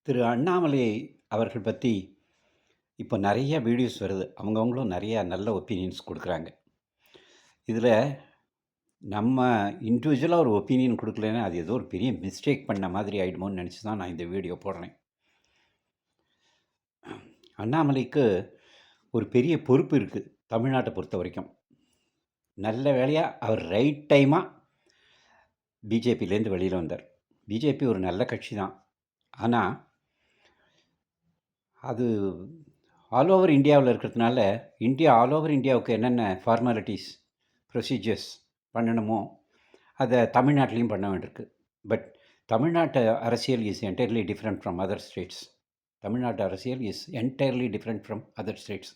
திரு அண்ணாமலை அவர்கள் பற்றி இப்போ நிறைய வீடியோஸ் வருது. அவங்கவங்களும் நிறைய நல்ல ஒப்பீனியன்ஸ் கொடுக்குறாங்க. இதில் நம்ம இண்டிவிஜுவலாக ஒரு ஒப்பீனியன் கொடுக்கலன்னா அது ஏதோ ஒரு பெரிய மிஸ்டேக் பண்ண மாதிரி ஆகிடுமோன்னு நினச்சி தான் நான் இந்த வீடியோ போடுறேன். அண்ணாமலைக்கு ஒரு பெரிய பொறுப்பு இருக்குது தமிழ்நாட்டை பொறுத்த வரைக்கும். நல்ல வேலையாக அவர் ரைட் டைமாக பிஜேபியிலேருந்து வெளியில் வந்தார். பிஜேபி ஒரு நல்ல கட்சி தான். ஆனால் அது ஆல் ஓவர் இந்தியாவில் இருக்கிறதுனால ஆல் ஓவர் இந்தியாவுக்கு என்னென்ன ஃபார்மாலிட்டிஸ் ப்ரொசீஜர்ஸ் பண்ணணுமோ அதை தமிழ்நாட்டிலையும் பண்ண வேண்டியிருக்கு. பட் தமிழ்நாட்டு அரசியல் is entirely different from other states. தமிழ்நாட்டு அரசியல் is entirely different from other states.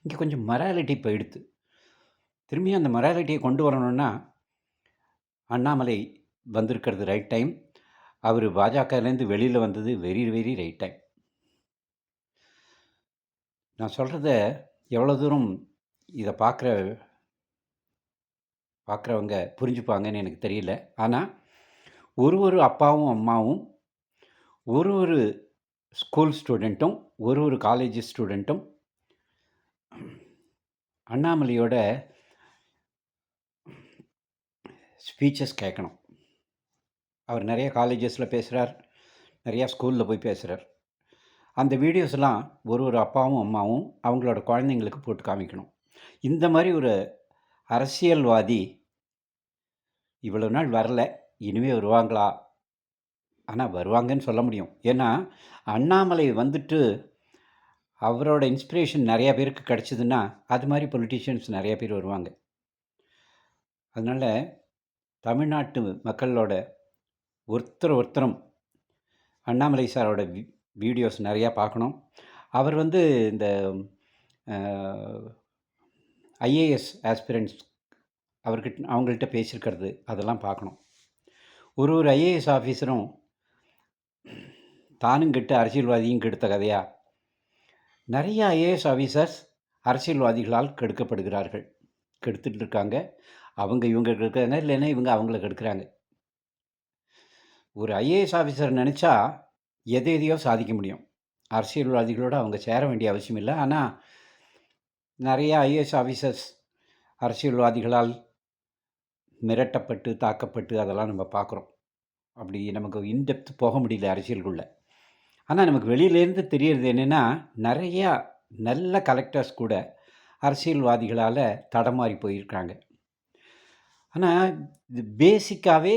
இங்கே கொஞ்சம் மொராலிட்டி போயிடுது. திரும்பி அந்த மொராலிட்டியை கொண்டு வரணும்னா அண்ணாமலை வந்திருக்கிறது ரைட் டைம். அவர் பாஜகலேருந்து வெளியில் வந்தது வெரி வெரி ரைட் டைம். நான் சொல்கிறத எவ்வளோ தூரம் இதை பார்க்குறவங்க புரிஞ்சுப்பாங்கன்னு எனக்கு தெரியல. ஆனால் ஒரு அப்பாவும் அம்மாவும் ஒரு ஸ்கூல் ஸ்டூடெண்ட்டும் ஒரு காலேஜ் ஸ்டூடெண்ட்டும் அண்ணாமலையோட ஸ்பீச்சஸ் கேட்கணும். அவர் நிறைய காலேஜஸில் பேசுகிறார், நிறையா ஸ்கூலில் போய் பேசுகிறார். அந்த வீடியோஸ்லாம் ஒரு அப்பாவும் அம்மாவும் அவங்களோட குழந்தைங்களுக்கு போட்டு காமிக்கணும். இந்த மாதிரி ஒரு அரசியல்வாதி இவ்வளோ நாள் வரல, இனிமேல் வருவாங்களா? ஆனால் வருவாங்கன்னு சொல்ல முடியும். ஏன்னா அண்ணாமலை வந்துட்டு அவரோட இன்ஸ்பிரேஷன் நிறையா பேருக்கு கிடச்சிதுன்னா அது மாதிரி பொலிட்டீஷியன்ஸ் நிறையா பேர் வருவாங்க. அதனால் தமிழ்நாட்டு மக்களோட ஒருத்தரும் அண்ணாமலை சாரோட வீடியோஸ் நிறையா பார்க்கணும். அவர் இந்த ஐஏஎஸ் ஆஸ்பிரண்ட்ஸ் அவங்கள்ட்ட பேசியிருக்கிறது அதெல்லாம் பார்க்கணும். ஒரு ஐஏஎஸ் ஆஃபீஸரும் தானும் கெட்டு அரசியல்வாதியும் கெடுத்த கதையா? நிறைய ஐஏஎஸ் ஆஃபீஸர்ஸ் அரசியல்வாதிகளால் கெடுக்கப்படுகிறார்கள், கெடுத்துட்டு இருக்காங்க. அவங்க இவங்க கெடுக்கிறாங்க, இல்லைன்னா இவங்க அவங்கள கெடுக்கிறாங்க. ஒரு ஐஏஎஸ் ஆஃபீஸர் நினச்சா எதையோ சாதிக்க முடியும். அரசியல்வாதிகளோடு அவங்க சேர வேண்டிய அவசியம் இல்லை. ஆனால் நிறைய ஐஏஎஸ் ஆஃபீஸர்ஸ் அரசியல்வாதிகளால் மிரட்டப்பட்டு தாக்கப்பட்டு அதெல்லாம் நம்ம பார்க்குறோம். அப்படி நமக்கு இன்டெப்த் போக முடியல அரசியலுக்குள்ளே. ஆனால் நமக்கு வெளியிலேருந்து தெரியறது என்னென்னா, நிறையா நல்ல கலெக்டர்ஸ் கூட அரசியல்வாதிகளால் தடமாறி போயிருக்காங்க. ஆனால் இது பேசிக்காகவே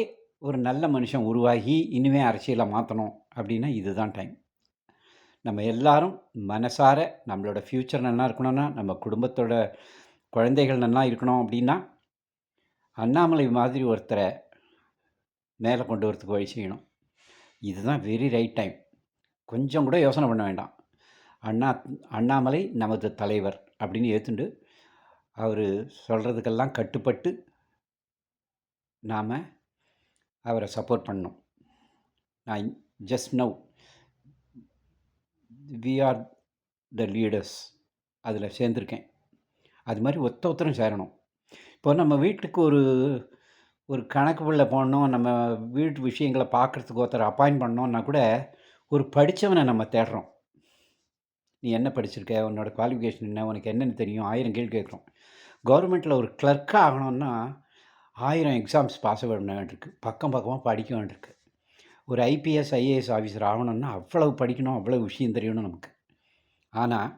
ஒரு நல்ல மனுஷன் உருவாகி இனிமேல் அரசியலை மாற்றணும் அப்படின்னா இதுதான் டைம். நம்ம எல்லாரும் மனசார நம்மளோட ஃப்யூச்சர் நல்லா இருக்கணும்னா, நம்ம குடும்பத்தோட குழந்தைகள் நல்லா இருக்கணும் அப்படின்னா, அண்ணாமலை மாதிரி ஒருத்தரை மேலே கொண்டு வரத்துக்கு வழி செய்யணும். இதுதான் வெரி ரைட் டைம். கொஞ்சம் கூட யோசனை பண்ண வேண்டாம். அண்ணாமலை நமது தலைவர் அப்படின்னு ஏற்றுண்டு அவர் சொல்கிறதுக்கெல்லாம் கட்டுப்பட்டு நாம் அவரை சப்போர்ட் பண்ணணும். நான் just now we are the leaders அதில் சேர்ந்துருக்கேன். அது மாதிரி ஒருத்தரும் சேரணும். இப்போ நம்ம வீட்டுக்கு ஒரு கணக்கு பிள்ளை போடணும், நம்ம வீட்டு விஷயங்களை பார்க்குறதுக்கு ஒருத்தர் அப்பாயிண்ட் பண்ணோன்னா கூட ஒரு படித்தவனை நம்ம தேடுறோம். நீ என்ன படிச்சிருக்க, உன்னோட குவாலிஃபிகேஷன் என்ன, உனக்கு என்னென்னு தெரியும், 1000 கேள்வி கேட்குறோம். கவர்மெண்ட்டில் ஒரு கிளர்க்காக ஆகணும்னா 1000 எக்ஸாம்ஸ் பாஸ் பண்ண வேண்டியிருக்கு, பக்கமாக படிக்க வேண்டியிருக்கு. ஒரு ஐபிஎஸ் ஐஏஎஸ் ஆஃபீஸர் ஆகணும்னா அவ்வளவு படிக்கணும், அவ்வளவு விஷயம் தெரியணும் நமக்கு. ஆனால்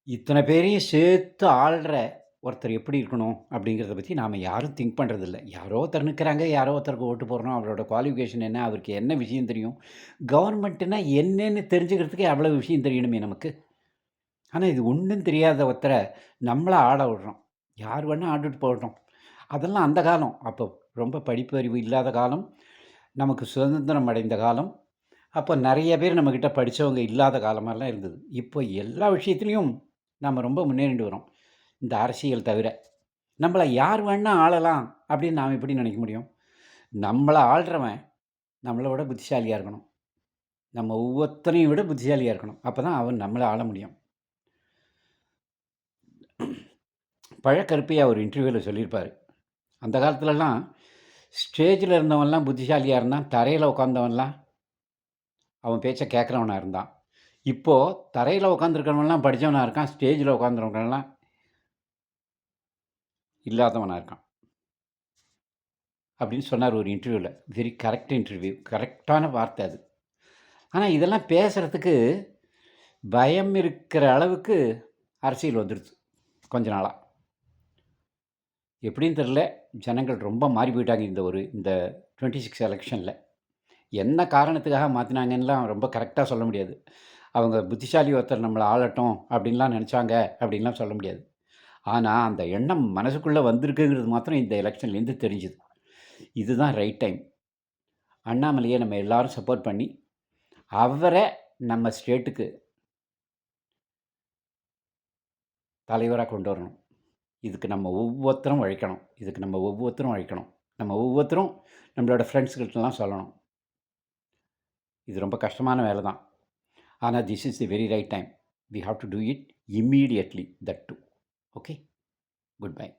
இத்தனை பேரையும் சேர்த்து ஆள்ற ஒருத்தர் எப்படி இருக்கணும் அப்படிங்கிறத பற்றி நாம் யாரும் திங்க் பண்ணுறதில்ல. யாரோ ஒருத்தர் நிற்கிறாங்க, யாரோ ஒருத்தருக்கு ஓட்டு போடுறோம், அவரோட குவாலிஃபிகேஷன் என்ன, அவருக்கு என்ன விஷயம் தெரியும். கவர்மெண்ட்டுனா என்னன்னு தெரிஞ்சுக்கிறதுக்கே அவ்வளோ விஷயம் தெரியணுமே நமக்கு. ஆனால் இது ஒன்றும் தெரியாத ஒருத்தரை நம்மளை ஆட விடுறோம். யார் வேணால் ஆடிட்டு போகட்டும். அதெல்லாம் அந்த காலம். அப்போ ரொம்ப படிப்பறிவு இல்லாத காலம், நமக்கு சுதந்திரம் அடைந்த காலம். அப்போ நிறைய பேர் நம்மக்கிட்ட படித்தவங்க இல்லாத காலமெல்லாம் இருந்தது. இப்போ எல்லா விஷயத்துலேயும் நம்ம ரொம்ப முன்னேறிட்டு வரோம். இந்த அரசியல் தவிர நம்மளை யார் வேணால் ஆளலாம் அப்படின்னு நாம் எப்படி நினைக்க முடியும்? நம்மளை ஆள்றவன் நம்மளை விட புத்திசாலியாக இருக்கணும். நம்ம ஒவ்வொருத்தரையும் விட புத்திசாலியாக இருக்கணும். அப்போ தான் அவன் நம்மளை ஆள முடியும். பழக்கருப்பையாக ஒரு இன்டர்வியூவில் சொல்லியிருப்பார், அந்த காலத்துலலாம் ஸ்டேஜில் இருந்தவன்லாம் புத்திசாலியாக இருந்தான், தரையில் உட்காந்தவன்லாம் அவன் பேச்ச கேட்குறவனா இருந்தான். இப்போ தரையில உட்காந்துருக்கிறவன்லாம் படிச்சவனா இருக்கான். ஸ்டேஜ்ல உட்காந்துருக்கிறவன்லாம் இல்லாதவனா இருக்கான். அப்படின்னு சொன்னார் ஒரு இன்டர்வியூல. Very correct interview. கரெக்ட்டான வார்த்தை அது. ஆனா இதெல்லாம் பேசுறதுக்கு பயம் இருக்கிற அளவுக்கு அரசியல் வந்துடுச்சு கொஞ்ச நாளா. எப்படின்னு தெரியல. ஜனங்கள் ரொம்ப மாறி போயிட்டாங்க இந்த 26 எலக்ஷன்ல. என்ன காரணத்துக்காக மாத்துனாங்கன்னுலாம் ரொம்ப கரெக்ட்டா சொல்ல முடியாது. அவங்க புத்திசாலி ஒருத்தர் நம்மள ஆளட்டும் அப்படின்லாம் நெனச்சாங்க அப்படின்லாம் சொல்ல முடியாது. ஆனா, அந்த எண்ணம் மனசுக்குள்ள வந்திருக்குங்கிறது மாத்திரம் இந்த எலக்ஷன்லேருந்து தெரிஞ்சுது. இதுதான் ரைட் டைம். அண்ணாமலைய நம்ம எல்லாரும் சப்போர்ட் பண்ணி, அவர நம்ம ஸ்டேட்டுக்கு தலைவரா கொண்டு வரணும். இதுக்கு நம்ம ஒவ்வொருத்தரும் உழைக்கணும். நம்ம ஒவ்வொருத்தரும் நம்மளோட ஃப்ரெண்ட்ஸ்கிட்டலாம் சொல்லணும். இது ரொம்ப கஷ்டமான வேலை தான். ஆனா, this is the very right time. We have to do it immediately that too. Okay. Good bye.